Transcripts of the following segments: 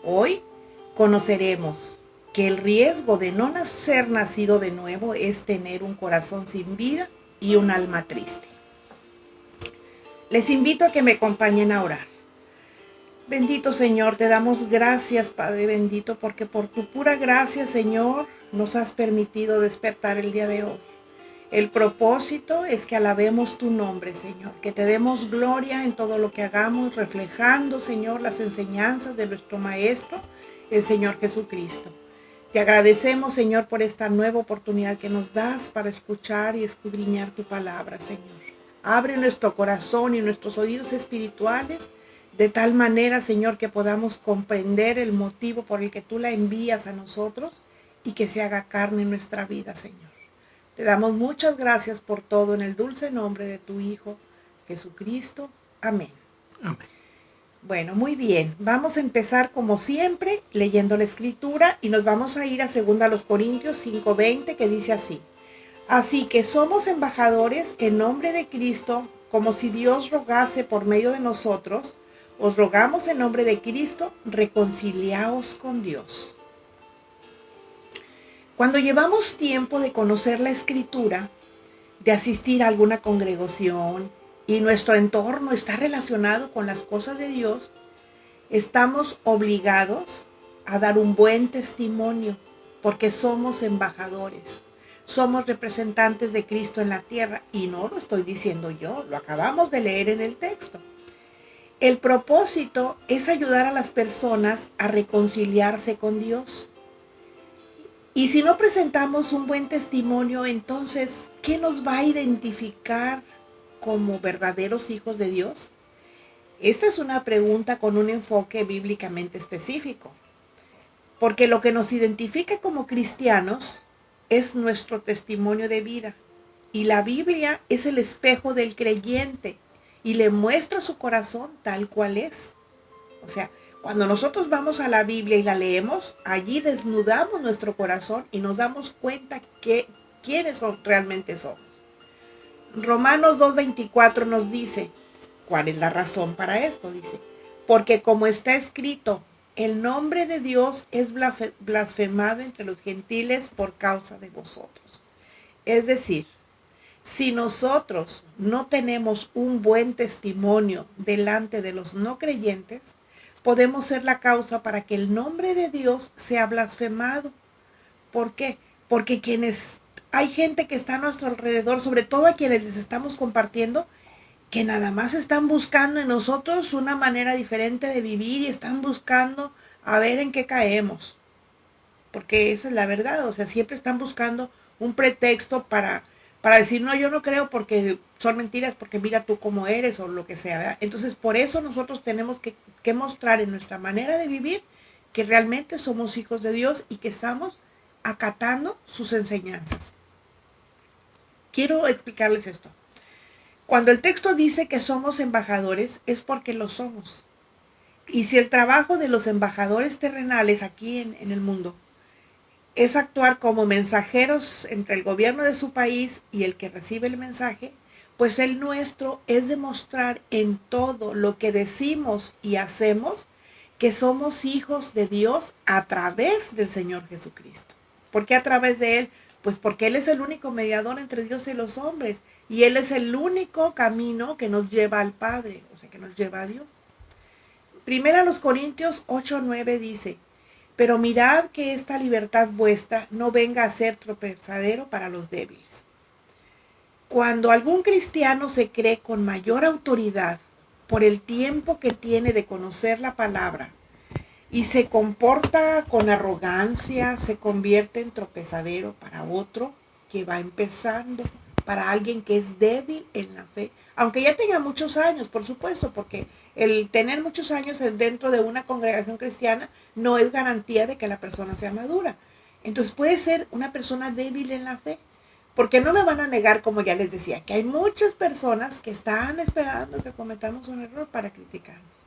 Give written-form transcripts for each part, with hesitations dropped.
Hoy conoceremos que el riesgo de no ser nacido de nuevo es tener un corazón sin vida y un alma triste. Les invito a que me acompañen a orar. Bendito Señor, te damos gracias, Padre bendito, porque por tu pura gracia, Señor, nos has permitido despertar el día de hoy. El propósito es que alabemos tu nombre, Señor, que te demos gloria en todo lo que hagamos, reflejando, Señor, las enseñanzas de nuestro Maestro, el Señor Jesucristo. Te agradecemos, Señor, por esta nueva oportunidad que nos das para escuchar y escudriñar tu palabra, Señor. Abre nuestro corazón y nuestros oídos espirituales de tal manera, Señor, que podamos comprender el motivo por el que tú la envías a nosotros y que se haga carne en nuestra vida, Señor. Te damos muchas gracias por todo en el dulce nombre de tu Hijo, Jesucristo. Amén. Amén. Bueno, muy bien. Vamos a empezar como siempre leyendo la Escritura y nos vamos a ir a 2 Corintios 5:20 que dice así. Así que somos embajadores en nombre de Cristo, como si Dios rogase por medio de nosotros. Os rogamos en nombre de Cristo, reconciliaos con Dios. Cuando llevamos tiempo de conocer la Escritura, de asistir a alguna congregación y nuestro entorno está relacionado con las cosas de Dios, estamos obligados a dar un buen testimonio porque somos embajadores, somos representantes de Cristo en la tierra y no lo estoy diciendo yo, lo acabamos de leer en el texto. El propósito es ayudar a las personas a reconciliarse con Dios. Y si no presentamos un buen testimonio, entonces, ¿qué nos va a identificar como verdaderos hijos de Dios? Esta es una pregunta con un enfoque bíblicamente específico, porque lo que nos identifica como cristianos es nuestro testimonio de vida. Y la Biblia es el espejo del creyente y le muestra su corazón tal cual es. O sea, cuando nosotros vamos a la Biblia y la leemos, allí desnudamos nuestro corazón y nos damos cuenta que quiénes realmente somos. Romanos 2:24 nos dice, ¿cuál es la razón para esto? Dice, porque como está escrito, el nombre de Dios es blasfemado entre los gentiles por causa de vosotros. Es decir, si nosotros no tenemos un buen testimonio delante de los no creyentes, podemos ser la causa para que el nombre de Dios sea blasfemado. ¿Por qué? Porque hay gente que está a nuestro alrededor, sobre todo a quienes les estamos compartiendo, que nada más están buscando en nosotros una manera diferente de vivir y están buscando a ver en qué caemos. Porque esa es la verdad, o sea, siempre están buscando un pretexto para decir, no, yo no creo porque son mentiras, porque mira tú cómo eres o lo que sea, ¿verdad? Entonces, por eso nosotros tenemos que mostrar en nuestra manera de vivir que realmente somos hijos de Dios y que estamos acatando sus enseñanzas. Quiero explicarles esto. Cuando el texto dice que somos embajadores, es porque lo somos. Y si el trabajo de los embajadores terrenales aquí en el mundo es actuar como mensajeros entre el gobierno de su país y el que recibe el mensaje, pues el nuestro es demostrar en todo lo que decimos y hacemos que somos hijos de Dios a través del Señor Jesucristo. ¿Por qué a través de Él? Pues porque Él es el único mediador entre Dios y los hombres y Él es el único camino que nos lleva al Padre, o sea, que nos lleva a Dios. Primera los Corintios 8:9 dice, pero mirad que esta libertad vuestra no venga a ser tropezadero para los débiles. Cuando algún cristiano se cree con mayor autoridad por el tiempo que tiene de conocer la palabra y se comporta con arrogancia, se convierte en tropezadero para otro que va empezando, para alguien que es débil en la fe, aunque ya tenga muchos años, por supuesto, porque el tener muchos años dentro de una congregación cristiana no es garantía de que la persona sea madura. Entonces puede ser una persona débil en la fe, porque no me van a negar, como ya les decía, que hay muchas personas que están esperando que cometamos un error para criticarnos.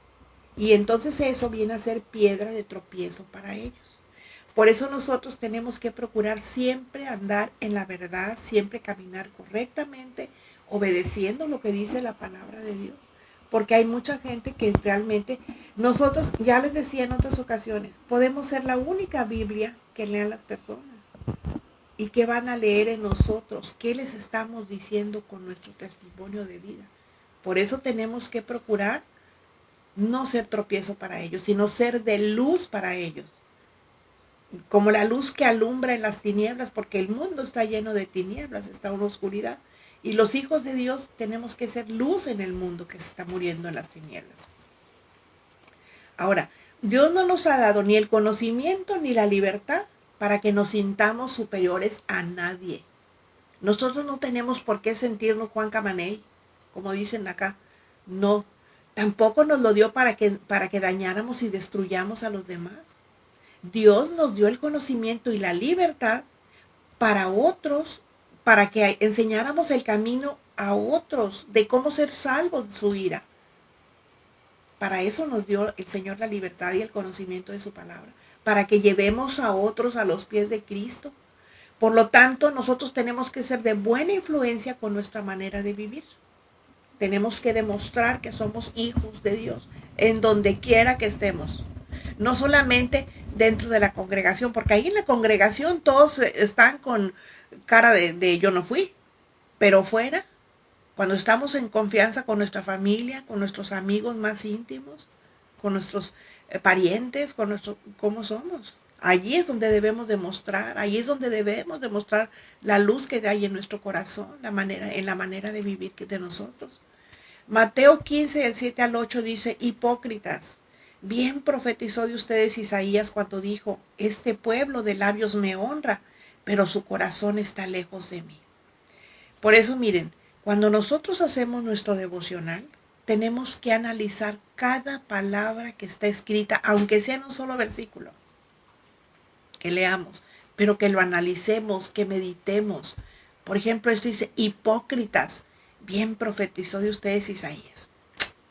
Y entonces eso viene a ser piedra de tropiezo para ellos. Por eso nosotros tenemos que procurar siempre andar en la verdad, siempre caminar correctamente, obedeciendo lo que dice la palabra de Dios. porque hay mucha gente que realmente, nosotros, ya les decía en otras ocasiones, podemos ser la única Biblia que lean las personas. ¿Y qué van a leer en nosotros? ¿Qué les estamos diciendo con nuestro testimonio de vida? Por eso tenemos que procurar no ser tropiezo para ellos, sino ser de luz para ellos. Como la luz que alumbra en las tinieblas, porque el mundo está lleno de tinieblas, está en oscuridad. Y los hijos de Dios tenemos que ser luz en el mundo que se está muriendo en las tinieblas. Ahora, Dios no nos ha dado ni el conocimiento ni la libertad para que nos sintamos superiores a nadie. Nosotros no tenemos por qué sentirnos Juan Camaney, como dicen acá. No, tampoco nos lo dio para que dañáramos y destruyamos a los demás. Dios nos dio el conocimiento y la libertad para otros, para que enseñáramos el camino a otros de cómo ser salvos de su ira. Para eso nos dio el Señor la libertad y el conocimiento de su palabra, para que llevemos a otros a los pies de Cristo. Por lo tanto, nosotros tenemos que ser de buena influencia con nuestra manera de vivir. Tenemos que demostrar que somos hijos de Dios en donde quiera que estemos. No solamente dentro de la congregación, porque ahí en la congregación todos están con cara de yo no fui, pero fuera, cuando estamos en confianza con nuestra familia, con nuestros amigos más íntimos, con nuestros parientes, cómo somos. Allí es donde debemos demostrar, allí es donde debemos demostrar la luz que hay en nuestro corazón, en la manera de vivir de nosotros. Mateo 15, del 7 al 8 dice, hipócritas, bien profetizó de ustedes Isaías cuando dijo, este pueblo de labios me honra, pero su corazón está lejos de mí. Por eso miren, cuando nosotros hacemos nuestro devocional, tenemos que analizar cada palabra que está escrita, aunque sea en un solo versículo, que leamos, pero que lo analicemos, que meditemos. Por ejemplo, esto dice, hipócritas, bien profetizó de ustedes Isaías.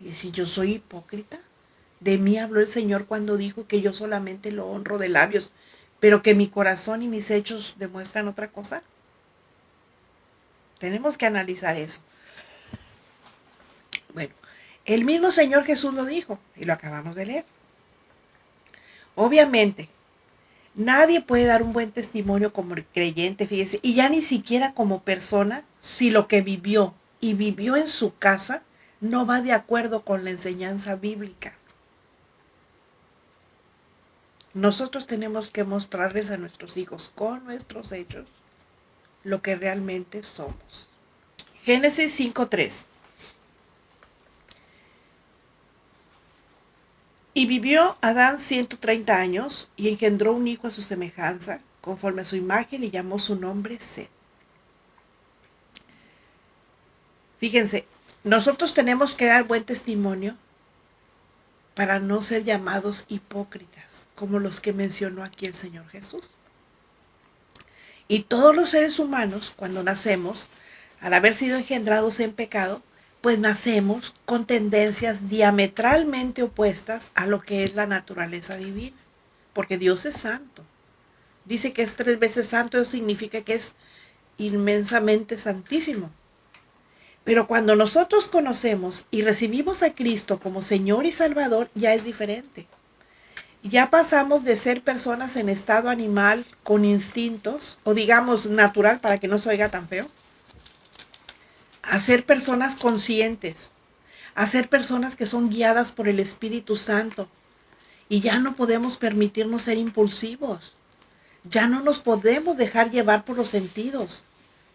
Y si yo soy hipócrita, de mí habló el Señor cuando dijo que yo solamente lo honro de labios, pero que mi corazón y mis hechos demuestran otra cosa. Tenemos que analizar eso. Bueno, el mismo Señor Jesús lo dijo y lo acabamos de leer. Obviamente, nadie puede dar un buen testimonio como creyente, fíjese, y ya ni siquiera como persona, si lo que vivió y vivió en su casa no va de acuerdo con la enseñanza bíblica. Nosotros tenemos que mostrarles a nuestros hijos con nuestros hechos lo que realmente somos. Génesis 5:3. Y vivió Adán 130 años y engendró un hijo a su semejanza, conforme a su imagen, y llamó su nombre Set. Fíjense, nosotros tenemos que dar buen testimonio para no ser llamados hipócritas, como los que mencionó aquí el Señor Jesús. Y todos los seres humanos, cuando nacemos, al haber sido engendrados en pecado, pues nacemos con tendencias diametralmente opuestas a lo que es la naturaleza divina, porque Dios es santo. Dice que es 3 veces santo, eso significa que es inmensamente santísimo. Pero cuando nosotros conocemos y recibimos a Cristo como Señor y Salvador, ya es diferente. Ya pasamos de ser personas en estado animal, con instintos, o digamos natural para que no se oiga tan feo, a ser personas conscientes, a ser personas que son guiadas por el Espíritu Santo. Y ya no podemos permitirnos ser impulsivos. Ya no nos podemos dejar llevar por los sentidos.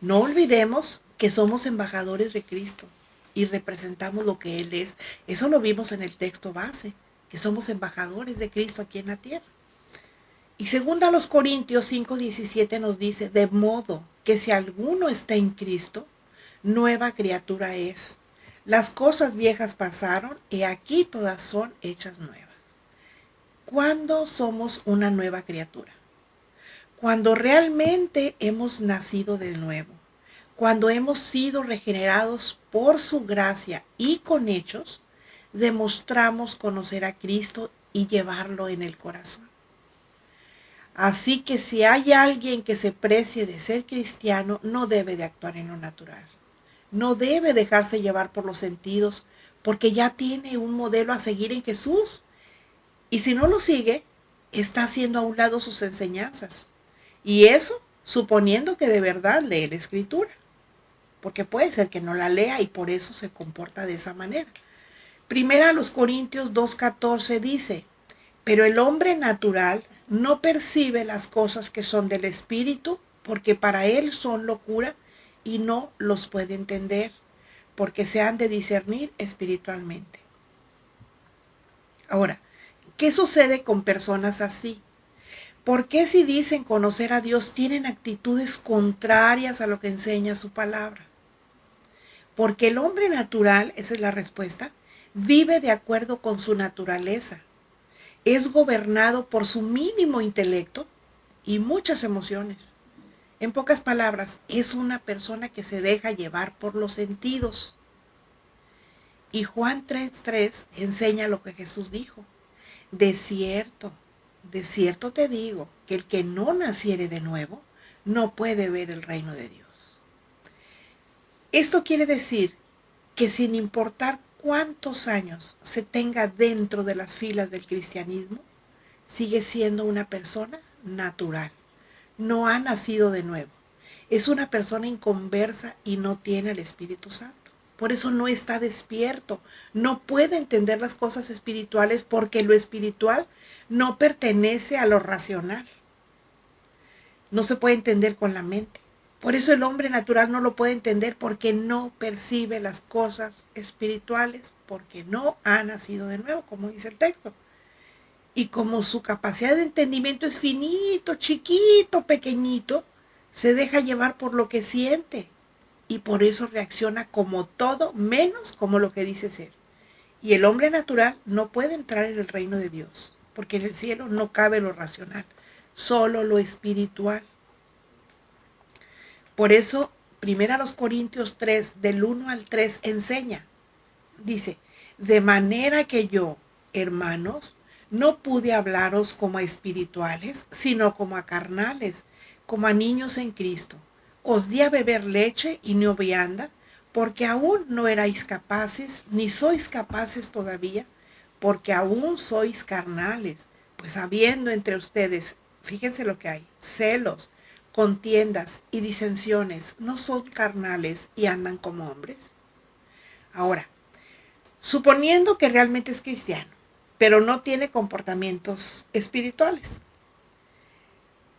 No olvidemos que somos embajadores de Cristo y representamos lo que Él es. Eso lo vimos en el texto base, que somos embajadores de Cristo aquí en la tierra. Y según a los Corintios 5:17 nos dice, de modo que si alguno está en Cristo, nueva criatura es. Las cosas viejas pasaron y aquí todas son hechas nuevas. ¿Cuándo somos una nueva criatura? Cuando realmente hemos nacido de nuevo, cuando hemos sido regenerados por su gracia y con hechos, demostramos conocer a Cristo y llevarlo en el corazón. Así que si hay alguien que se precie de ser cristiano, no debe de actuar en lo natural. No debe dejarse llevar por los sentidos, porque ya tiene un modelo a seguir en Jesús. Y si no lo sigue, está haciendo a un lado sus enseñanzas. Y eso suponiendo que de verdad lee la Escritura, porque puede ser que no la lea y por eso se comporta de esa manera. Primera a los Corintios 2:14 dice, pero el hombre natural no percibe las cosas que son del Espíritu, porque para él son locura y no los puede entender, porque se han de discernir espiritualmente. Ahora, ¿qué sucede con personas así? ¿Por qué si dicen conocer a Dios tienen actitudes contrarias a lo que enseña su palabra? Porque el hombre natural, esa es la respuesta, vive de acuerdo con su naturaleza. Es gobernado por su mínimo intelecto y muchas emociones. En pocas palabras, es una persona que se deja llevar por los sentidos. Y Juan 3:3 enseña lo que Jesús dijo. De cierto te digo, que el que no naciere de nuevo, no puede ver el reino de Dios. Esto quiere decir que sin importar cuántos años se tenga dentro de las filas del cristianismo, sigue siendo una persona natural. No ha nacido de nuevo. Es una persona inconversa y no tiene el Espíritu Santo. Por eso no está despierto. No puede entender las cosas espirituales porque lo espiritual no pertenece a lo racional. No se puede entender con la mente. Por eso el hombre natural no lo puede entender porque no percibe las cosas espirituales, porque no ha nacido de nuevo, como dice el texto. Y como su capacidad de entendimiento es finito, chiquito, pequeñito, se deja llevar por lo que siente y por eso reacciona como todo, menos como lo que dice ser. Y el hombre natural no puede entrar en el reino de Dios, porque en el cielo no cabe lo racional, solo lo espiritual. Por eso, 1 Corintios 3, del 1 al 3, enseña, dice, de manera que yo, hermanos, no pude hablaros como a espirituales, sino como a carnales, como a niños en Cristo. Os di a beber leche y no vianda, porque aún no erais capaces, ni sois capaces todavía, porque aún sois carnales, pues habiendo entre ustedes, fíjense lo que hay, celos, contiendas y disensiones, ¿no son carnales y andan como hombres? Ahora, suponiendo que realmente es cristiano, pero no tiene comportamientos espirituales.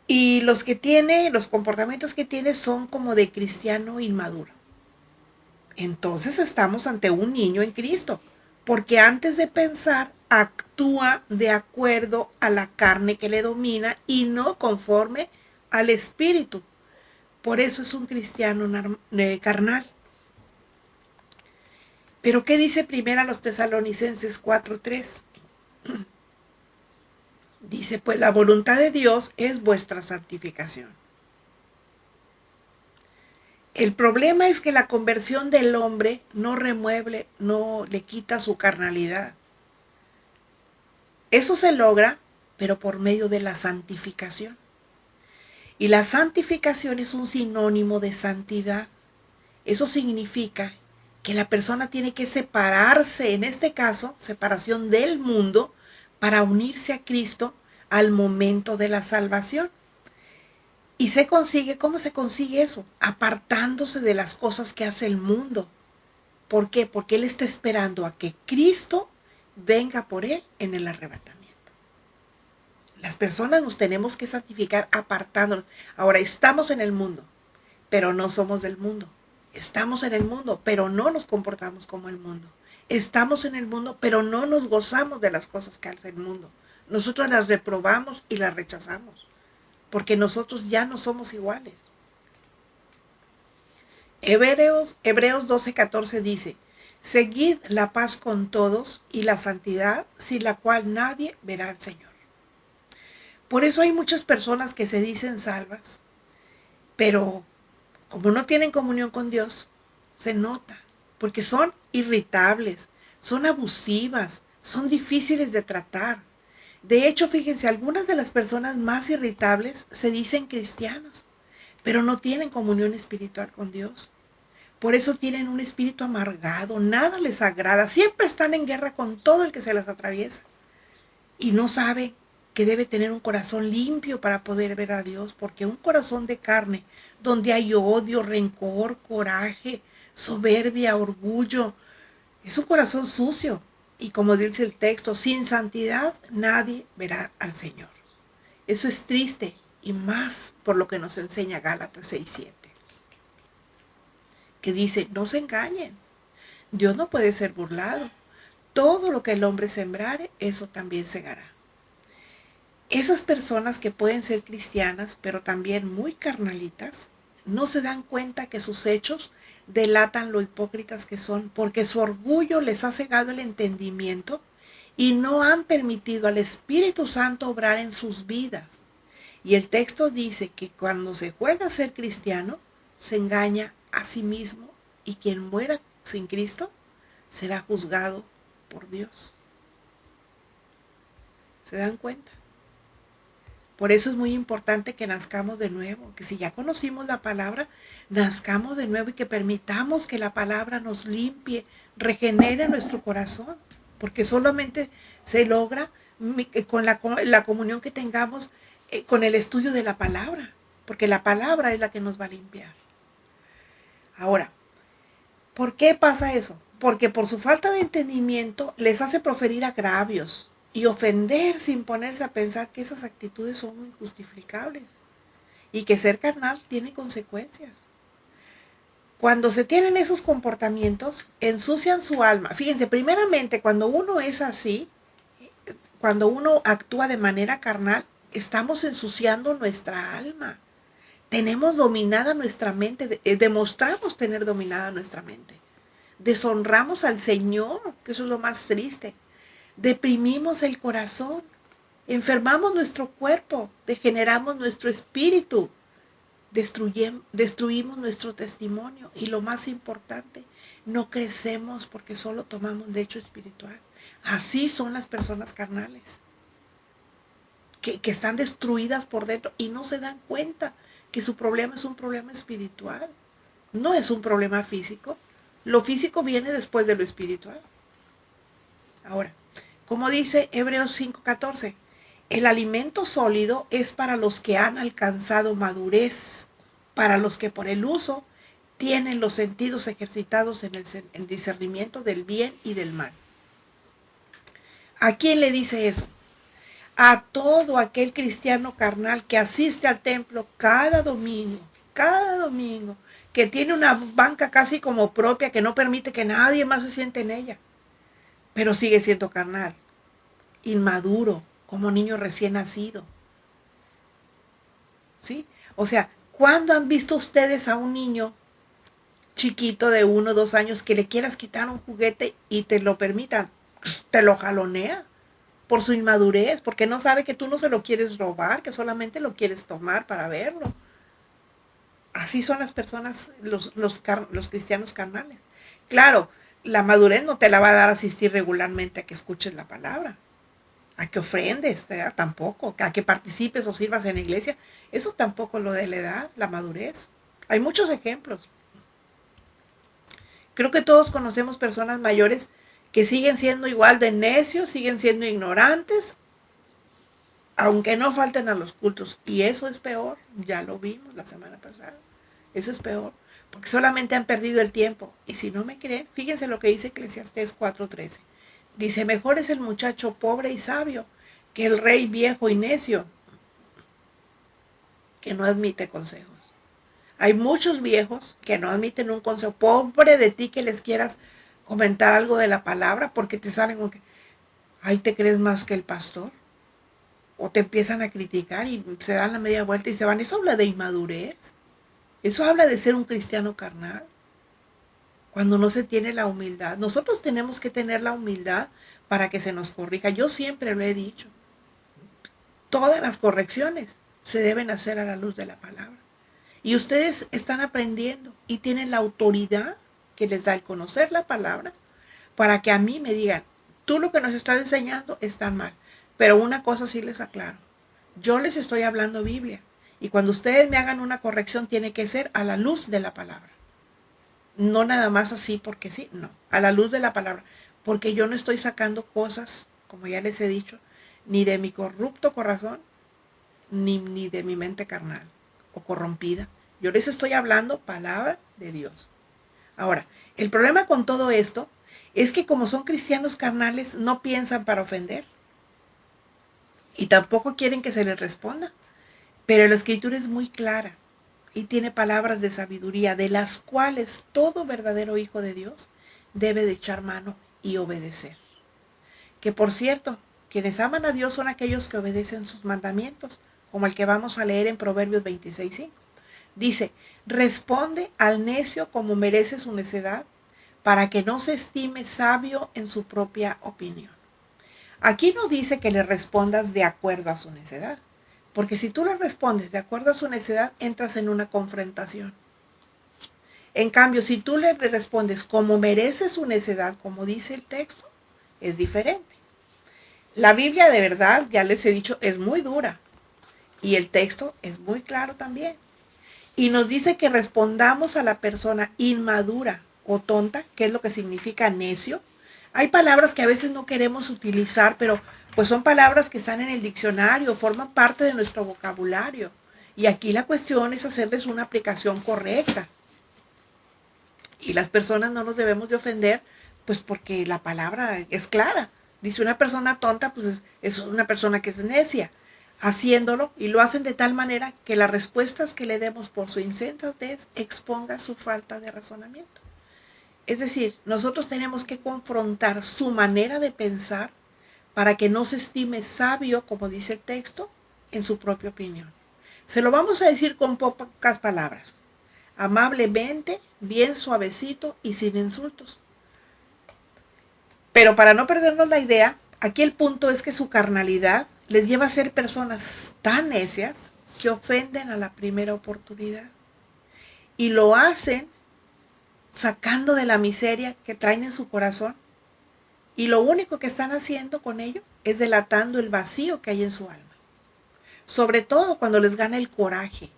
Y los comportamientos que tiene son como de cristiano inmaduro. Entonces estamos ante un niño en Cristo, porque antes de pensar, actúa de acuerdo a la carne que le domina y no conforme al espíritu. Por eso es un cristiano carnal. Pero ¿qué dice primero a los Tesalonicenses 4:3? Dice, pues la voluntad de Dios es vuestra santificación. El problema es que la conversión del hombre no remueve, no le quita su carnalidad. Eso se logra, pero por medio de la santificación. Y la santificación es un sinónimo de santidad. Eso significa que la persona tiene que separarse, en este caso, separación del mundo, para unirse a Cristo al momento de la salvación. Y ¿cómo se consigue eso? Apartándose de las cosas que hace el mundo. ¿Por qué? Porque Él está esperando a que Cristo venga por Él en el arrebatamiento. Las personas nos tenemos que santificar apartándonos. Ahora, estamos en el mundo, pero no somos del mundo. Estamos en el mundo, pero no nos comportamos como el mundo. Estamos en el mundo, pero no nos gozamos de las cosas que hace el mundo. Nosotros las reprobamos y las rechazamos, porque nosotros ya no somos iguales. Hebreos 12:14 dice, seguid la paz con todos y la santidad, sin la cual nadie verá al Señor. Por eso hay muchas personas que se dicen salvas, pero como no tienen comunión con Dios, se nota, porque son irritables, son abusivas, son difíciles de tratar. De hecho, fíjense, algunas de las personas más irritables se dicen cristianos, pero no tienen comunión espiritual con Dios. Por eso tienen un espíritu amargado, nada les agrada, siempre están en guerra con todo el que se las atraviesa. Y no sabe que debe tener un corazón limpio para poder ver a Dios, porque un corazón de carne, donde hay odio, rencor, coraje, soberbia, orgullo, es un corazón sucio. Y como dice el texto, sin santidad nadie verá al Señor. Eso es triste, y más por lo que nos enseña Gálatas 6:7, que dice, no se engañen, Dios no puede ser burlado. Todo lo que el hombre sembrare, eso también segará. Esas personas que pueden ser cristianas, pero también muy carnalitas, no se dan cuenta que sus hechos delatan lo hipócritas que son, porque su orgullo les ha cegado el entendimiento y no han permitido al Espíritu Santo obrar en sus vidas. Y el texto dice que cuando se juega a ser cristiano, se engaña a sí mismo, y quien muera sin Cristo será juzgado por Dios. ¿Se dan cuenta? Por eso es muy importante que nazcamos de nuevo, que si ya conocimos la palabra, nazcamos de nuevo y que permitamos que la palabra nos limpie, regenere nuestro corazón, porque solamente se logra con la comunión que tengamos con el estudio de la palabra, porque la palabra es la que nos va a limpiar. Ahora, ¿por qué pasa eso? Porque por su falta de entendimiento les hace proferir agravios y ofender sin ponerse a pensar que esas actitudes son injustificables y que ser carnal tiene consecuencias. Cuando se tienen esos comportamientos, ensucian su alma. Fíjense, primeramente, cuando uno es así, cuando uno actúa de manera carnal, estamos ensuciando nuestra alma. Tenemos dominada nuestra mente, demostramos tener dominada nuestra mente. Deshonramos al Señor, que eso es lo más triste. Deprimimos el corazón, enfermamos nuestro cuerpo, degeneramos nuestro espíritu, destruimos nuestro testimonio y lo más importante, no crecemos porque solo tomamos leche espiritual. Así son las personas carnales, que están destruidas por dentro y no se dan cuenta que su problema es un problema espiritual, no es un problema físico. Lo físico viene después de lo espiritual. Ahora, como dice Hebreos 5:14, el alimento sólido es para los que han alcanzado madurez, para los que por el uso tienen los sentidos ejercitados en el discernimiento del bien y del mal. ¿A quién le dice eso? A todo aquel cristiano carnal que asiste al templo cada domingo, que tiene una banca casi como propia, que no permite que nadie más se siente en ella, pero sigue siendo carnal, inmaduro, como niño recién nacido. ¿Sí? O sea, ¿cuándo han visto ustedes a un niño chiquito de 1 o 2 años que le quieras quitar un juguete y te lo permitan? Te lo jalonea por su inmadurez, porque no sabe que tú no se lo quieres robar, que solamente lo quieres tomar para verlo. Así son las personas, los cristianos carnales. Claro, la madurez no te la va a dar asistir regularmente a que escuches la palabra, a que ofrendes, tampoco, a que participes o sirvas en la iglesia. Eso tampoco lo de la edad, la madurez. Hay muchos ejemplos. Creo que todos conocemos personas mayores que siguen siendo igual de necios, siguen siendo ignorantes, aunque no falten a los cultos. Y eso es peor, ya lo vimos la semana pasada. Eso es peor, porque solamente han perdido el tiempo. Y si no me creen, fíjense lo que dice Eclesiastés 4:13. Dice, mejor es el muchacho pobre y sabio que el rey viejo y necio, que no admite consejos. Hay muchos viejos que no admiten un consejo. Pobre de ti que les quieras comentar algo de la palabra, porque te salen con que, ay, ¿te crees más que el pastor? O te empiezan a criticar y se dan la media vuelta y se van. Eso habla de inmadurez. Eso habla de ser un cristiano carnal. Cuando no se tiene la humildad. Nosotros tenemos que tener la humildad para que se nos corrija. Yo siempre lo he dicho. Todas las correcciones se deben hacer a la luz de la palabra. Y ustedes están aprendiendo y tienen la autoridad que les da el conocer la palabra para que a mí me digan, tú lo que nos estás enseñando está mal. Pero una cosa sí les aclaro. Yo les estoy hablando Biblia. Y cuando ustedes me hagan una corrección tiene que ser a la luz de la palabra. No nada más así porque sí, no, a la luz de la palabra, porque yo no estoy sacando cosas, como ya les he dicho, ni de mi corrupto corazón, ni de mi mente carnal o corrompida. Yo les estoy hablando palabra de Dios. Ahora, el problema con todo esto es que como son cristianos carnales, no piensan para ofender y tampoco quieren que se les responda. Pero la escritura es muy clara y tiene palabras de sabiduría, de las cuales todo verdadero hijo de Dios debe de echar mano y obedecer. Que por cierto, quienes aman a Dios son aquellos que obedecen sus mandamientos, como el que vamos a leer en Proverbios 26:5. Dice, responde al necio como merece su necedad, para que no se estime sabio en su propia opinión. Aquí no dice que le respondas de acuerdo a su necedad, porque si tú le respondes de acuerdo a su necedad, entras en una confrontación. En cambio, si tú le respondes como merece su necedad, como dice el texto, es diferente. La Biblia de verdad, ya les he dicho, es muy dura y el texto es muy claro también. Y nos dice que respondamos a la persona inmadura o tonta, que es lo que significa necio. Hay palabras que a veces no queremos utilizar, pero pues son palabras que están en el diccionario, forman parte de nuestro vocabulario. Y aquí la cuestión es hacerles una aplicación correcta. Y las personas no nos debemos de ofender, pues porque la palabra es clara. Dice una persona tonta, pues es una persona que es necia, haciéndolo, y lo hacen de tal manera que las respuestas que le demos por su insensatez exponga su falta de razonamiento. Es decir, nosotros tenemos que confrontar su manera de pensar para que no se estime sabio, como dice el texto, en su propia opinión. Se lo vamos a decir con pocas palabras, amablemente, bien suavecito y sin insultos. Pero para no perdernos la idea, aquí el punto es que su carnalidad les lleva a ser personas tan necias que ofenden a la primera oportunidad. Y lo hacen sacando de la miseria que traen en su corazón. Y lo único que están haciendo con ello es delatando el vacío que hay en su alma. Sobre todo cuando les gana el coraje.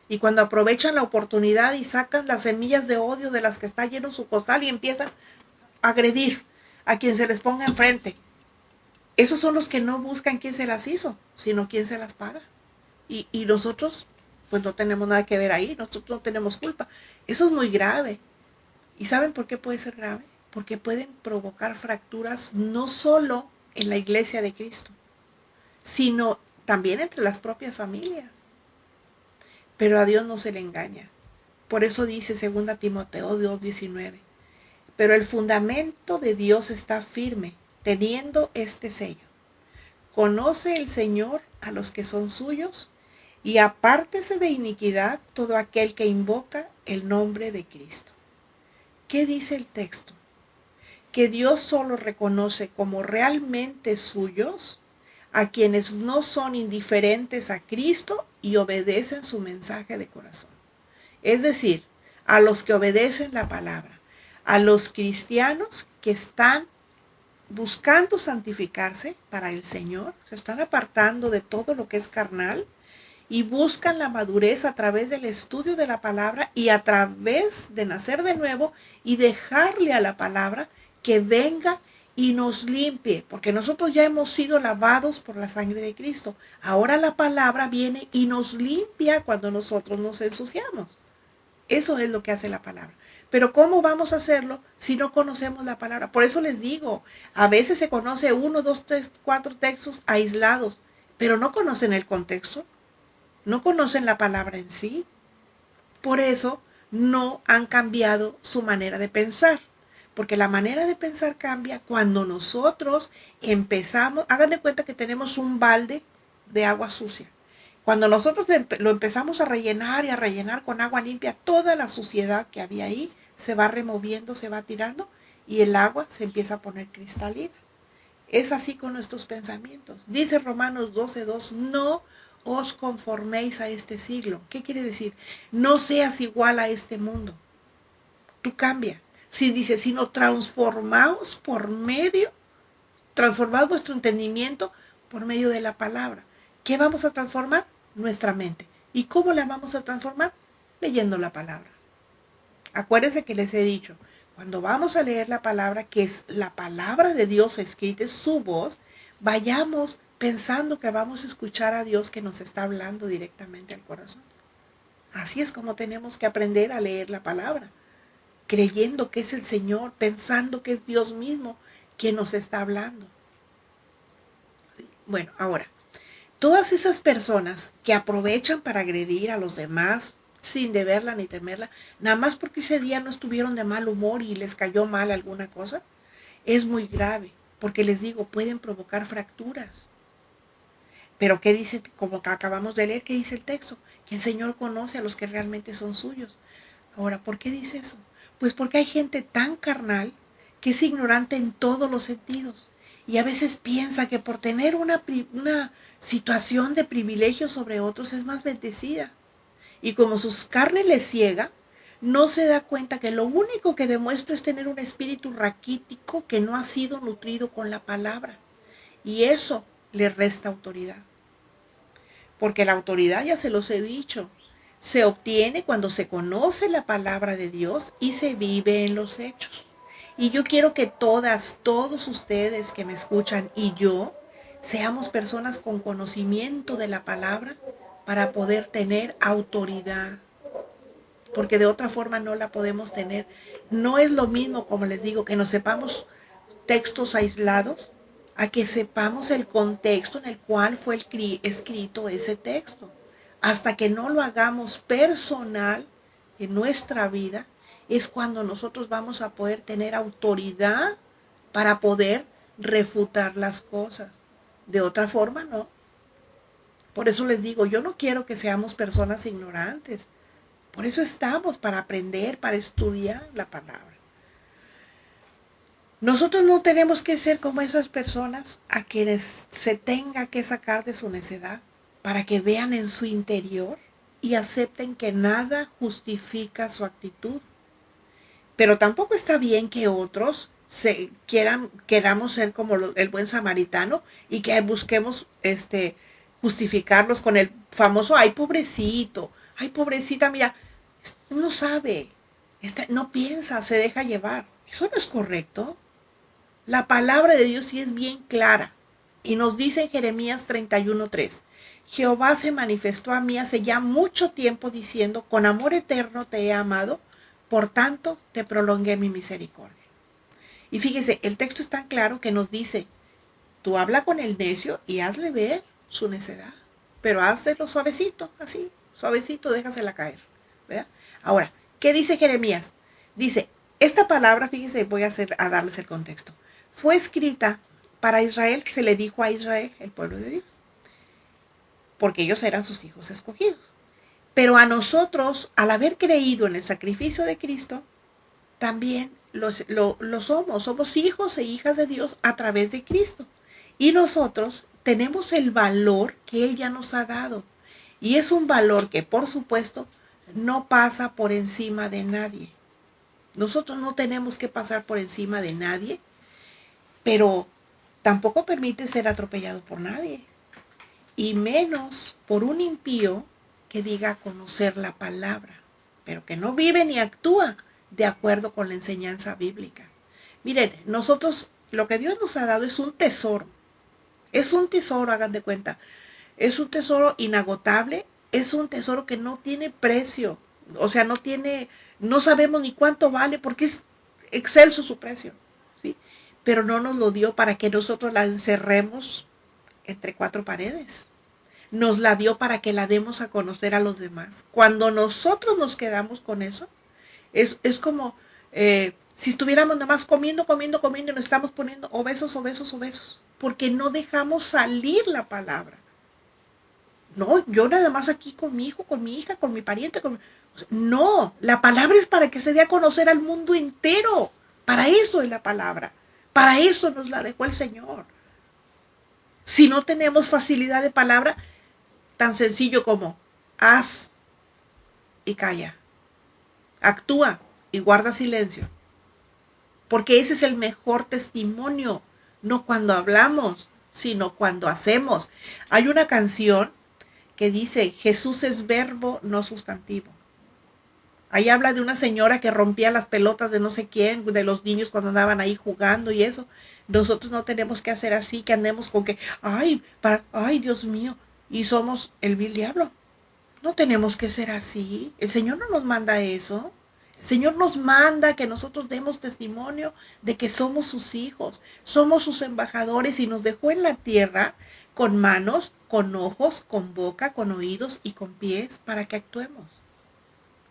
Y cuando aprovechan la oportunidad y sacan las semillas de odio de las que está lleno su costal y empiezan a agredir a quien se les ponga enfrente. Esos son los que no buscan quién se las hizo, sino quién se las paga. Y nosotros, pues no tenemos nada que ver ahí, nosotros no tenemos culpa. Eso es muy grave. ¿Y saben por qué puede ser grave? Porque pueden provocar fracturas no solo en la iglesia de Cristo, sino también entre las propias familias. Pero a Dios no se le engaña. Por eso dice 2 Timoteo 2:19. Pero el fundamento de Dios está firme, teniendo este sello. Conoce el Señor a los que son suyos, y apártese de iniquidad todo aquel que invoca el nombre de Cristo. ¿Qué dice el texto? Que Dios solo reconoce como realmente suyos a quienes no son indiferentes a Cristo y obedecen su mensaje de corazón. Es decir, a los que obedecen la palabra, a los cristianos que están buscando santificarse para el Señor, se están apartando de todo lo que es carnal y buscan la madurez a través del estudio de la palabra y a través de nacer de nuevo y dejarle a la palabra que venga y nos limpie, porque nosotros ya hemos sido lavados por la sangre de Cristo. Ahora la palabra viene y nos limpia cuando nosotros nos ensuciamos. Eso es lo que hace la palabra. Pero ¿cómo vamos a hacerlo si no conocemos la palabra? Por eso les digo, a veces se conoce 1, 2, 3, 4 textos aislados, pero no conocen el contexto, no conocen la palabra en sí. Por eso no han cambiado su manera de pensar. Porque la manera de pensar cambia cuando nosotros empezamos, hagan de cuenta que tenemos un balde de agua sucia. Cuando nosotros lo empezamos a rellenar y a rellenar con agua limpia, toda la suciedad que había ahí se va removiendo, se va tirando y el agua se empieza a poner cristalina. Es así con nuestros pensamientos. Dice Romanos 12:2, no os conforméis a este siglo. ¿Qué quiere decir? No seas igual a este mundo. Tú cambia. Si dice, sino transformaos transformad vuestro entendimiento por medio de la palabra. ¿Qué vamos a transformar? Nuestra mente. ¿Y cómo la vamos a transformar? Leyendo la palabra. Acuérdense que les he dicho, cuando vamos a leer la palabra, que es la palabra de Dios escrita, es su voz, vayamos pensando que vamos a escuchar a Dios que nos está hablando directamente al corazón. Así es como tenemos que aprender a leer la palabra, creyendo que es el Señor, pensando que es Dios mismo quien nos está hablando. ¿Sí? Bueno, ahora, todas esas personas que aprovechan para agredir a los demás sin deberla ni temerla, nada más porque ese día no estuvieron de mal humor y les cayó mal alguna cosa, es muy grave, porque les digo, pueden provocar fracturas. Pero ¿qué dice? Como que acabamos de leer, ¿qué dice el texto? Que el Señor conoce a los que realmente son suyos. Ahora, ¿por qué dice eso? Pues porque hay gente tan carnal que es ignorante en todos los sentidos y a veces piensa que por tener una situación de privilegio sobre otros es más bendecida. Y como sus carnes le ciega, no se da cuenta que lo único que demuestra es tener un espíritu raquítico que no ha sido nutrido con la palabra. Y eso le resta autoridad. Porque la autoridad, ya se los he dicho, se obtiene cuando se conoce la palabra de Dios y se vive en los hechos. Y yo quiero que todos ustedes que me escuchan y yo, seamos personas con conocimiento de la palabra para poder tener autoridad. Porque de otra forma no la podemos tener. No es lo mismo, como les digo, que nos sepamos textos aislados a que sepamos el contexto en el cual fue escrito ese texto. Hasta que no lo hagamos personal en nuestra vida, es cuando nosotros vamos a poder tener autoridad para poder refutar las cosas. De otra forma, no. Por eso les digo, yo no quiero que seamos personas ignorantes. Por eso estamos, para aprender, para estudiar la palabra. Nosotros no tenemos que ser como esas personas a quienes se tenga que sacar de su necedad para que vean en su interior y acepten que nada justifica su actitud. Pero tampoco está bien que otros queramos ser como el buen samaritano y que busquemos justificarlos con el famoso ay pobrecito, ay pobrecita, mira, no sabe, no piensa, se deja llevar. Eso no es correcto. La palabra de Dios sí es bien clara y nos dice en Jeremías 31:3, Jehová se manifestó a mí hace ya mucho tiempo diciendo, con amor eterno te he amado, por tanto te prolongué mi misericordia. Y fíjese, el texto es tan claro que nos dice, tú habla con el necio y hazle ver su necedad, pero hazlo suavecito, así, suavecito, déjasela caer, ¿verdad? Ahora, ¿qué dice Jeremías? Dice, esta palabra, fíjese, voy a darles el contexto. Fue escrita para Israel, se le dijo a Israel, el pueblo de Dios, porque ellos eran sus hijos escogidos. Pero a nosotros, al haber creído en el sacrificio de Cristo, también lo somos hijos e hijas de Dios a través de Cristo. Y nosotros tenemos el valor que Él ya nos ha dado. Y es un valor que, por supuesto, no pasa por encima de nadie. Nosotros no tenemos que pasar por encima de nadie, pero tampoco permite ser atropellado por nadie. Y menos por un impío que diga conocer la palabra, pero que no vive ni actúa de acuerdo con la enseñanza bíblica. Miren, nosotros, lo que Dios nos ha dado es un tesoro. Es un tesoro, hagan de cuenta. Es un tesoro inagotable, es un tesoro que no tiene precio. O sea, no sabemos ni cuánto vale porque es excelso su precio, ¿sí? Pero no nos lo dio para que nosotros la encerremos entre cuatro paredes. Nos la dio para que la demos a conocer a los demás. Cuando nosotros nos quedamos con eso, es como si estuviéramos nada más comiendo y nos estamos poniendo obesos, porque no dejamos salir la palabra. No, yo nada más aquí con mi hijo, con mi hija, con mi pariente. No, la palabra es para que se dé a conocer al mundo entero. Para eso es la palabra. Para eso nos la dejó el Señor. Si no tenemos facilidad de palabra, tan sencillo como haz y calla. Actúa y guarda silencio. Porque ese es el mejor testimonio. No cuando hablamos, sino cuando hacemos. Hay una canción que dice, Jesús es verbo, no sustantivo. Ahí habla de una señora que rompía las pelotas de no sé quién, de los niños cuando andaban ahí jugando y eso. Nosotros no tenemos que hacer así, que andemos con que, ay, Dios mío, y somos el vil diablo. No tenemos que ser así. El Señor no nos manda eso. El Señor nos manda que nosotros demos testimonio de que somos sus hijos, somos sus embajadores y nos dejó en la tierra con manos, con ojos, con boca, con oídos y con pies para que actuemos.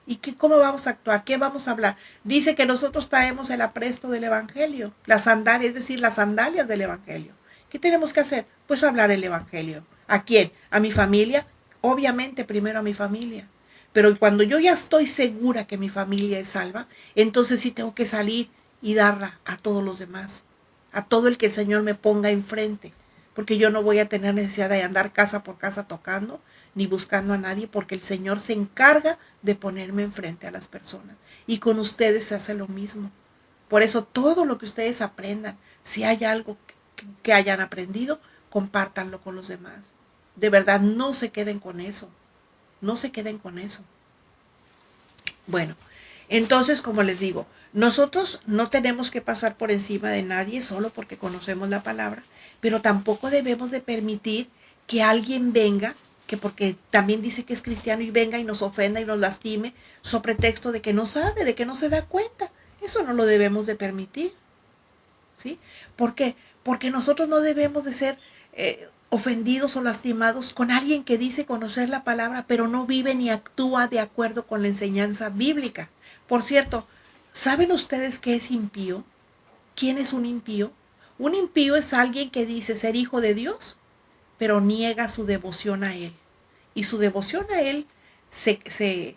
¿Y cómo vamos a actuar? ¿Qué vamos a hablar? Dice que nosotros traemos el apresto del Evangelio, las sandalias, es decir, las sandalias del Evangelio. ¿Qué tenemos que hacer? Pues hablar el Evangelio. ¿A quién? ¿A mi familia? Obviamente primero a mi familia. Pero cuando yo ya estoy segura que mi familia es salva, entonces sí tengo que salir y darla a todos los demás, a todo el que el Señor me ponga enfrente, porque yo no voy a tener necesidad de andar casa por casa tocando ni buscando a nadie, porque el Señor se encarga de ponerme enfrente a las personas. Y con ustedes se hace lo mismo. Por eso todo lo que ustedes aprendan, si hay algo que hayan aprendido, compártanlo con los demás. De verdad, no se queden con eso. No se queden con eso. Bueno, entonces, como les digo, nosotros no tenemos que pasar por encima de nadie solo porque conocemos la palabra, pero tampoco debemos de permitir que alguien venga, que porque también dice que es cristiano y venga y nos ofenda y nos lastime, sobre pretexto de que no sabe, de que no se da cuenta. Eso no lo debemos de permitir, ¿sí? ¿Por qué? Porque nosotros no debemos de ser ofendidos o lastimados con alguien que dice conocer la palabra, pero no vive ni actúa de acuerdo con la enseñanza bíblica. Por cierto, ¿saben ustedes qué es impío? ¿Quién es un impío? Un impío es alguien que dice ser hijo de Dios, pero niega su devoción a Él. Y su devoción a Él se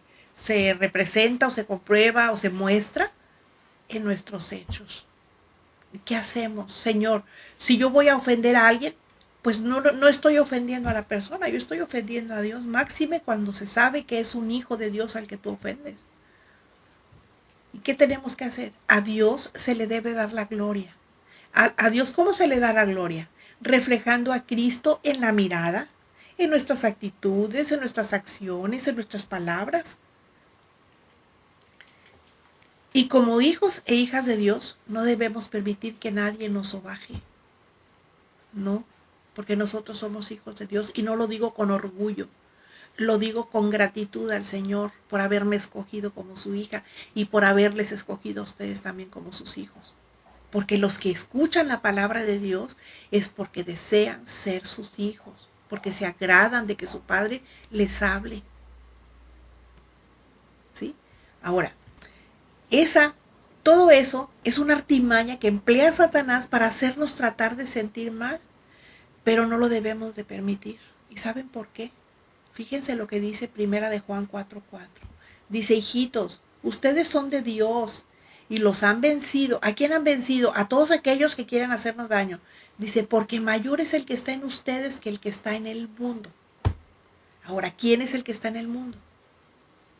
representa o se comprueba o se muestra en nuestros hechos. ¿Qué hacemos, Señor? Si yo voy a ofender a alguien, pues no estoy ofendiendo a la persona, yo estoy ofendiendo a Dios, máxime cuando se sabe que es un hijo de Dios al que tú ofendes. ¿Y qué tenemos que hacer? A Dios se le debe dar la gloria. A Dios, ¿cómo se le da la gloria? Reflejando a Cristo en la mirada, en nuestras actitudes, en nuestras acciones, en nuestras palabras. Y como hijos e hijas de Dios, no debemos permitir que nadie nos sobaje. No, porque nosotros somos hijos de Dios y no lo digo con orgullo, lo digo con gratitud al Señor por haberme escogido como su hija y por haberles escogido a ustedes también como sus hijos. Porque los que escuchan la palabra de Dios es porque desean ser sus hijos, porque se agradan de que su Padre les hable. ¿Sí? Ahora, todo eso es una artimaña que emplea Satanás para hacernos tratar de sentir mal, pero no lo debemos de permitir. ¿Y saben por qué? Fíjense lo que dice Primera de Juan 4:4. Dice, hijitos, ustedes son de Dios y los han vencido. ¿A quién han vencido? A todos aquellos que quieren hacernos daño. Dice, porque mayor es el que está en ustedes que el que está en el mundo. Ahora, ¿quién es el que está en el mundo?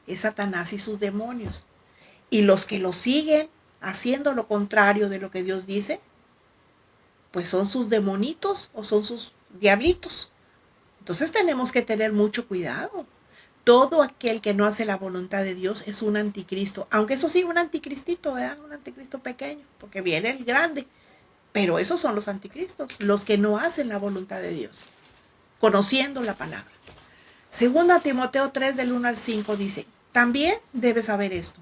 Es Satanás y sus demonios. Y los que lo siguen haciendo lo contrario de lo que Dios dice, pues son sus demonitos o son sus diablitos. Entonces tenemos que tener mucho cuidado. Todo aquel que no hace la voluntad de Dios es un anticristo. Aunque eso sí, un anticristito, ¿verdad? Un anticristo pequeño, porque viene el grande. Pero esos son los anticristos, los que no hacen la voluntad de Dios, conociendo la palabra. Segunda Timoteo 3 del 1 al 5 dice, también debes saber esto,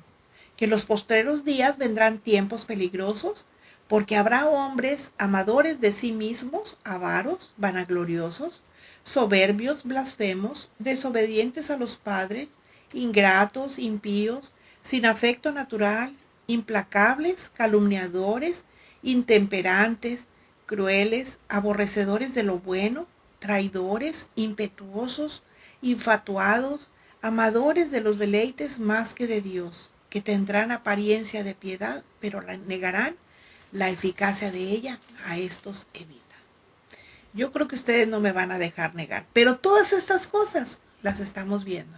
que en los postreros días vendrán tiempos peligrosos, porque habrá hombres amadores de sí mismos, avaros, vanagloriosos, soberbios, blasfemos, desobedientes a los padres, ingratos, impíos, sin afecto natural, implacables, calumniadores, intemperantes, crueles, aborrecedores de lo bueno, traidores, impetuosos, infatuados, amadores de los deleites más que de Dios, que tendrán apariencia de piedad, pero negarán la eficacia de ella. A estos evita. Yo creo que ustedes no me van a dejar negar, pero todas estas cosas las estamos viendo.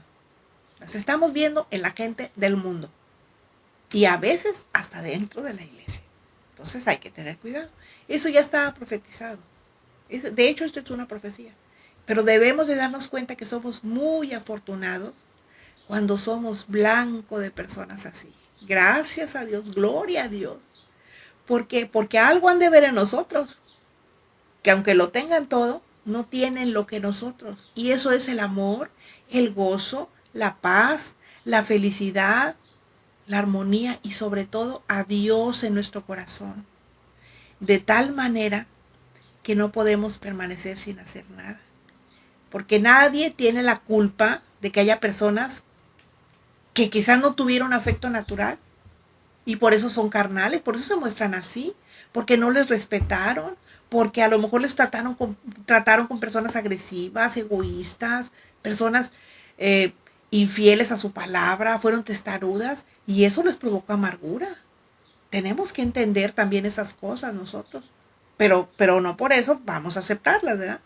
Las estamos viendo en la gente del mundo y a veces hasta dentro de la iglesia. Entonces hay que tener cuidado. Eso ya estaba profetizado. De hecho, esto es una profecía. Pero debemos de darnos cuenta que somos muy afortunados cuando somos blanco de personas así. Gracias a Dios, gloria a Dios. ¿Por qué? Porque algo han de ver en nosotros, que aunque lo tengan todo, no tienen lo que nosotros. Y eso es el amor, el gozo, la paz, la felicidad, la armonía y sobre todo a Dios en nuestro corazón. De tal manera que no podemos permanecer sin hacer nada. Porque nadie tiene la culpa de que haya personas que quizás no tuvieron afecto natural y por eso son carnales, por eso se muestran así, porque no les respetaron, porque a lo mejor les trataron con personas agresivas, egoístas, personas infieles a su palabra, fueron testarudas y eso les provocó amargura. Tenemos que entender también esas cosas nosotros, pero no por eso vamos a aceptarlas, ¿verdad?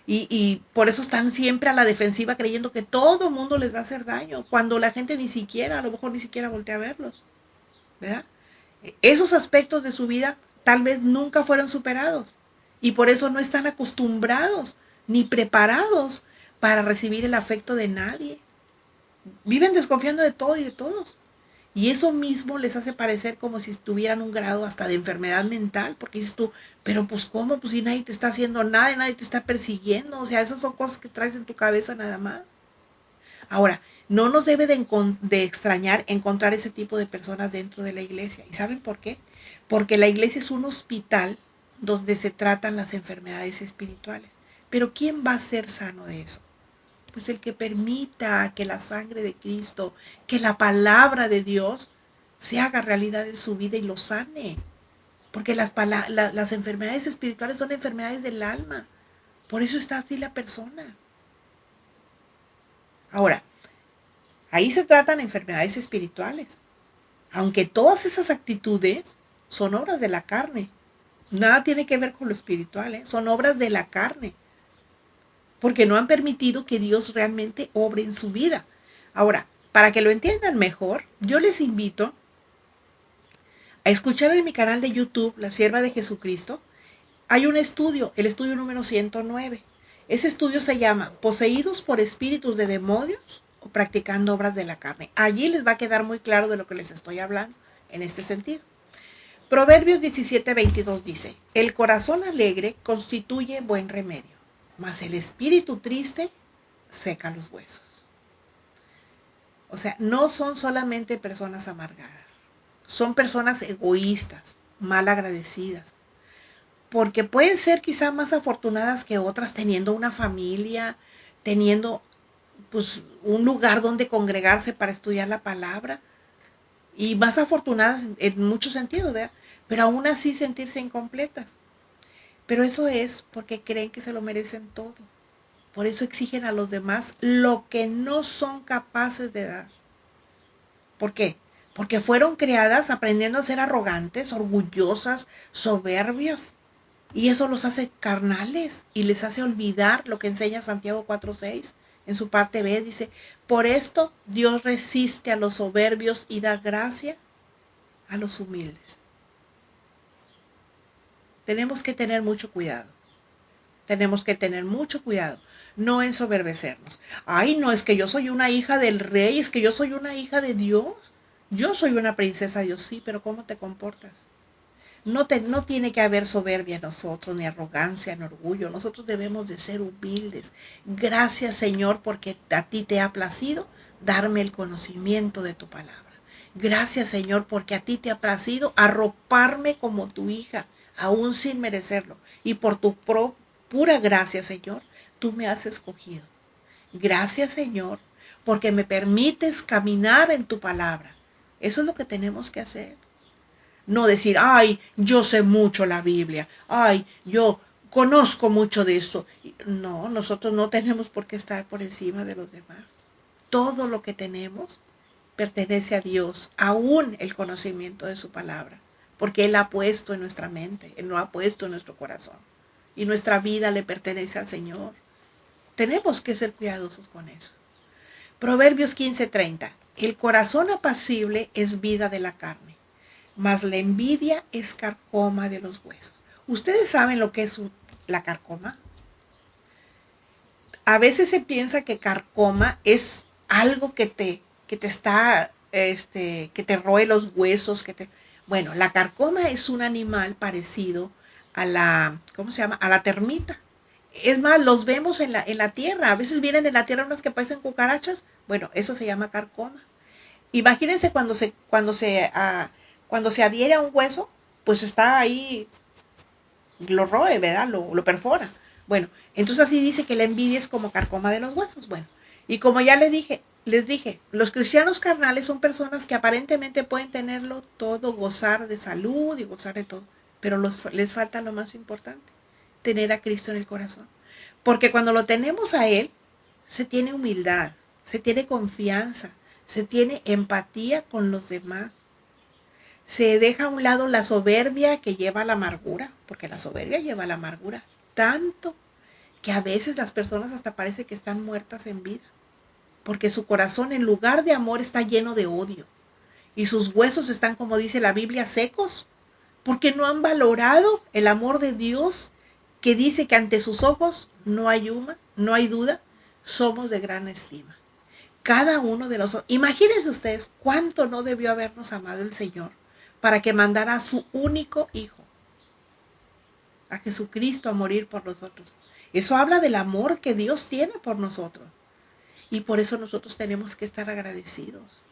Y por eso están siempre a la defensiva creyendo que todo el mundo les va a hacer daño, cuando la gente ni siquiera, a lo mejor ni siquiera voltea a verlos, ¿verdad? Esos aspectos de su vida tal vez nunca fueron superados y por eso no están acostumbrados ni preparados para recibir el afecto de nadie. Viven desconfiando de todo y de todos. Y eso mismo les hace parecer como si estuvieran un grado hasta de enfermedad mental, porque dices tú, pero pues ¿cómo? Pues si nadie te está haciendo nada, nadie te está persiguiendo, o sea, esas son cosas que traes en tu cabeza nada más. Ahora, no nos debe de extrañar encontrar ese tipo de personas dentro de la iglesia. ¿Y saben por qué? Porque la iglesia es un hospital donde se tratan las enfermedades espirituales. Pero ¿quién va a ser sano de eso? Pues el que permita que la sangre de Cristo, que la palabra de Dios se haga realidad en su vida y lo sane. Porque las enfermedades espirituales son enfermedades del alma. Por eso está así la persona. Ahora, ahí se tratan enfermedades espirituales. Aunque todas esas actitudes son obras de la carne. Nada tiene que ver con lo espiritual, ¿eh? Son obras de la carne. Porque no han permitido que Dios realmente obre en su vida. Ahora, para que lo entiendan mejor, yo les invito a escuchar en mi canal de YouTube, La Sierva de Jesucristo. Hay un estudio, el estudio número 109. Ese estudio se llama ¿Poseídos por espíritus de demonios o practicando obras de la carne? Allí les va a quedar muy claro de lo que les estoy hablando en este sentido. Proverbios 17:22 dice, el corazón alegre constituye buen remedio, mas el espíritu triste seca los huesos. O sea, no son solamente personas amargadas, son personas egoístas, mal agradecidas, porque pueden ser quizá más afortunadas que otras teniendo una familia, teniendo pues un lugar donde congregarse para estudiar la palabra y más afortunadas en muchos sentidos, ¿verdad? Pero aún así sentirse incompletas. Pero eso es porque creen que se lo merecen todo. Por eso exigen a los demás lo que no son capaces de dar. ¿Por qué? Porque fueron creadas aprendiendo a ser arrogantes, orgullosas, soberbias. Y eso los hace carnales y les hace olvidar lo que enseña Santiago 4:6. En su parte B dice, por esto Dios resiste a los soberbios y da gracia a los humildes. Tenemos que tener mucho cuidado. Tenemos que tener mucho cuidado. No ensoberbecernos. Ay, no, es que yo soy una hija del rey, es que yo soy una hija de Dios. Yo soy una princesa de Dios, sí, pero ¿cómo te comportas? No tiene que haber soberbia en nosotros, ni arrogancia, ni orgullo. Nosotros debemos de ser humildes. Gracias, Señor, porque a ti te ha placido darme el conocimiento de tu palabra. Gracias, Señor, porque a ti te ha placido arroparme como tu hija, aún sin merecerlo. Y por tu pura gracia, Señor, tú me has escogido. Gracias, Señor, porque me permites caminar en tu palabra. Eso es lo que tenemos que hacer. No decir, ay, yo sé mucho la Biblia, ay, yo conozco mucho de esto. No, nosotros no tenemos por qué estar por encima de los demás. Todo lo que tenemos pertenece a Dios, aún el conocimiento de su palabra, porque Él ha puesto en nuestra mente, Él lo ha puesto en nuestro corazón. Y nuestra vida le pertenece al Señor. Tenemos que ser cuidadosos con eso. Proverbios 15:30. El corazón apacible es vida de la carne, mas la envidia es carcoma de los huesos. ¿Ustedes saben lo que es la carcoma? A veces se piensa que carcoma es algo que te está, que te roe los huesos, bueno, la carcoma es un animal parecido a la, ¿cómo se llama? A la termita. Es más, los vemos en la tierra. A veces vienen en la tierra unas que parecen cucarachas. Bueno, eso se llama carcoma. Imagínense cuando se adhiere a un hueso, pues está ahí, lo roe, ¿verdad? Lo perfora. Bueno, entonces así dice que la envidia es como carcoma de los huesos. Bueno, y como ya les dije, los cristianos carnales son personas que aparentemente pueden tenerlo todo, gozar de salud y gozar de todo, pero les falta lo más importante, tener a Cristo en el corazón. Porque cuando lo tenemos a Él, se tiene humildad, se tiene confianza, se tiene empatía con los demás. Se deja a un lado la soberbia que lleva a la amargura, porque la soberbia lleva a la amargura, tanto que a veces las personas hasta parece que están muertas en vida, porque su corazón en lugar de amor está lleno de odio, y sus huesos están, como dice la Biblia, secos, porque no han valorado el amor de Dios, que dice que ante sus ojos no hay duda, somos de gran estima. Cada uno de nosotros, imagínense ustedes cuánto no debió habernos amado el Señor para que mandara a su único Hijo, a Jesucristo, a morir por nosotros. Eso habla del amor que Dios tiene por nosotros. Y por eso nosotros tenemos que estar agradecidos.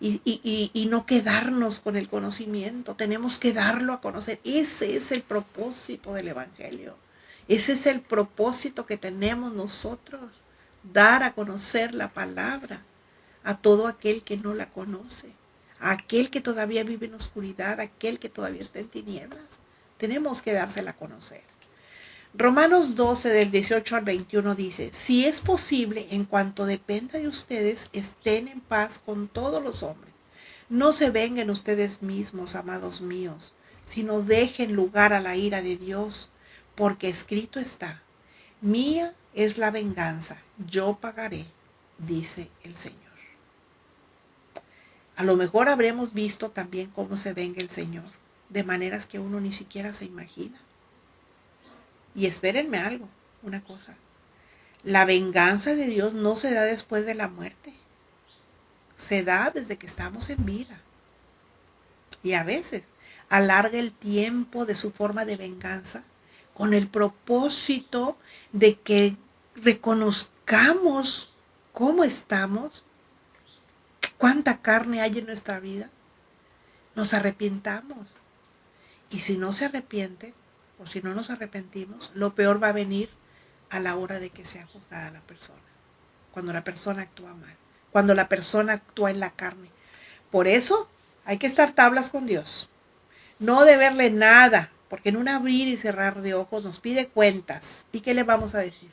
Y no quedarnos con el conocimiento, tenemos que darlo a conocer. Ese es el propósito del Evangelio. Ese es el propósito que tenemos nosotros, dar a conocer la palabra a todo aquel que no la conoce, a aquel que todavía vive en oscuridad, a aquel que todavía está en tinieblas. Tenemos que dársela a conocer. Romanos 12 del 18 al 21 dice, si es posible, en cuanto dependa de ustedes, estén en paz con todos los hombres. No se vengan ustedes mismos, amados míos, sino dejen lugar a la ira de Dios, porque escrito está, mía es la venganza, yo pagaré, dice el Señor. A lo mejor habremos visto también cómo se venga el Señor, de maneras que uno ni siquiera se imagina. Y espérenme algo, una cosa. La venganza de Dios no se da después de la muerte. Se da desde que estamos en vida. Y a veces alarga el tiempo de su forma de venganza con el propósito de que reconozcamos cómo estamos, cuánta carne hay en nuestra vida, nos arrepintamos. Y si no se arrepiente, o si no nos arrepentimos, lo peor va a venir a la hora de que sea juzgada la persona. Cuando la persona actúa mal, cuando la persona actúa en la carne. Por eso hay que estar tablas con Dios. No deberle nada, porque en un abrir y cerrar de ojos nos pide cuentas. ¿Y qué le vamos a decir?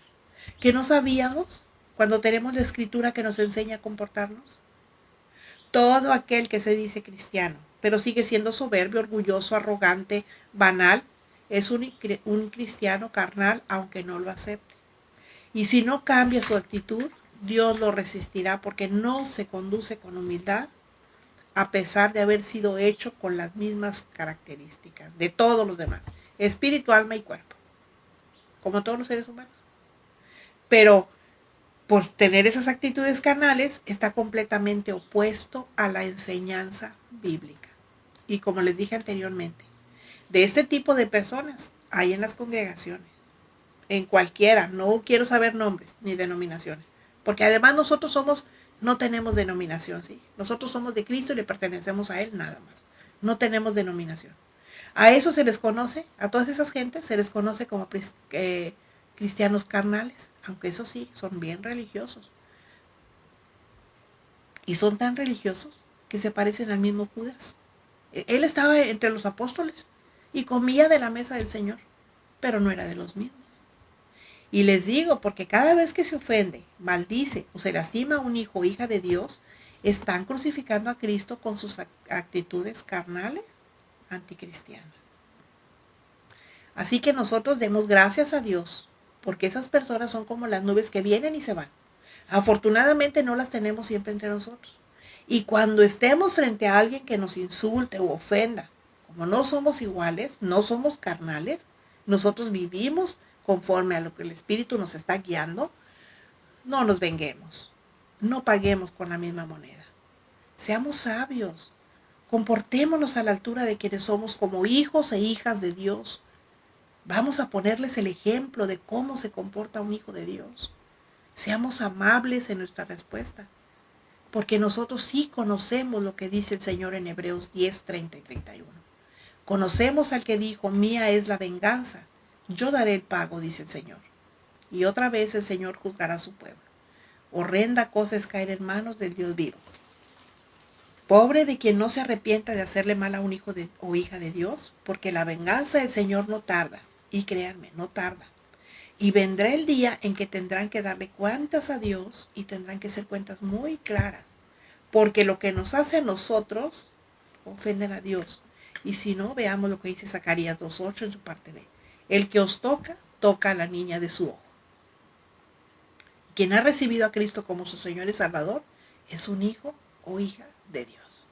¿Que no sabíamos cuando tenemos la escritura que nos enseña a comportarnos? Todo aquel que se dice cristiano, pero sigue siendo soberbio, orgulloso, arrogante, banal, es un cristiano carnal, aunque no lo acepte. Y si no cambia su actitud, Dios lo resistirá porque no se conduce con humildad, a pesar de haber sido hecho con las mismas características de todos los demás, espíritu, alma y cuerpo, como todos los seres humanos. Pero por tener esas actitudes carnales, está completamente opuesto a la enseñanza bíblica. Y como les dije anteriormente, de este tipo de personas hay en las congregaciones, en cualquiera, no quiero saber nombres ni denominaciones, porque además nosotros no tenemos denominación, ¿sí? Nosotros somos de Cristo y le pertenecemos a Él nada más, no tenemos denominación. A eso se les conoce, a todas esas gentes se les conoce como cristianos carnales, aunque eso sí, son bien religiosos. Y son tan religiosos que se parecen al mismo Judas. Él estaba entre los apóstoles y comía de la mesa del Señor, pero no era de los mismos. Y les digo, porque cada vez que se ofende, maldice o se lastima a un hijo o hija de Dios, están crucificando a Cristo con sus actitudes carnales anticristianas. Así que nosotros demos gracias a Dios, porque esas personas son como las nubes que vienen y se van. Afortunadamente no las tenemos siempre entre nosotros. Y cuando estemos frente a alguien que nos insulte o ofenda, como no somos iguales, no somos carnales, nosotros vivimos conforme a lo que el Espíritu nos está guiando, no nos venguemos. no paguemos con la misma moneda. Seamos sabios, comportémonos a la altura de quienes somos como hijos e hijas de Dios. Vamos a ponerles el ejemplo de cómo se comporta un hijo de Dios. Seamos amables en nuestra respuesta, porque nosotros sí conocemos lo que dice el Señor en Hebreos 10, 30 y 31. Conocemos al que dijo, mía es la venganza, yo daré el pago, dice el Señor. Y otra vez el Señor juzgará a su pueblo. Horrenda cosa es caer en manos del Dios vivo. Pobre de quien no se arrepienta de hacerle mal a un hijo o hija de Dios, porque la venganza del Señor no tarda, y créanme, no tarda. Y vendrá el día en que tendrán que darle cuentas a Dios y tendrán que ser cuentas muy claras, porque lo que nos hace a nosotros ofenden a Dios. Y si no, veamos lo que dice Zacarías 2:8 en su parte B. El que os toca, toca a la niña de su ojo. Quien ha recibido a Cristo como su Señor y Salvador es un hijo o hija de Dios.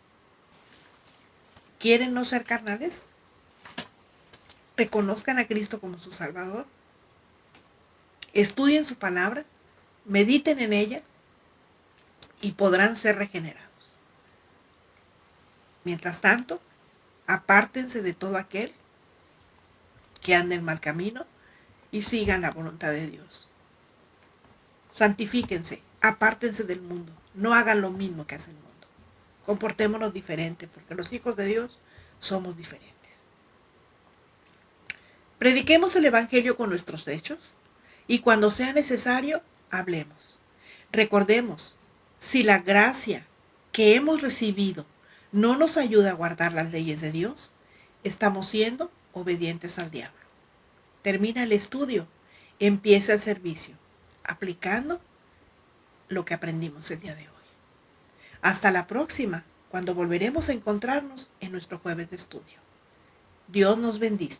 ¿Quieren no ser carnales? Reconozcan a Cristo como su Salvador. Estudien su palabra, mediten en ella y podrán ser regenerados. Mientras tanto, apártense de todo aquel que anda en mal camino y sigan la voluntad de Dios. Santifíquense, apártense del mundo, no hagan lo mismo que hace el mundo. Comportémonos diferente, porque los hijos de Dios somos diferentes. Prediquemos el Evangelio con nuestros hechos y cuando sea necesario, hablemos. Recordemos, si la gracia que hemos recibido no nos ayuda a guardar las leyes de Dios, estamos siendo obedientes al diablo. Termina el estudio, empieza el servicio, aplicando lo que aprendimos el día de hoy. Hasta la próxima, cuando volveremos a encontrarnos en nuestro jueves de estudio. Dios nos bendiga.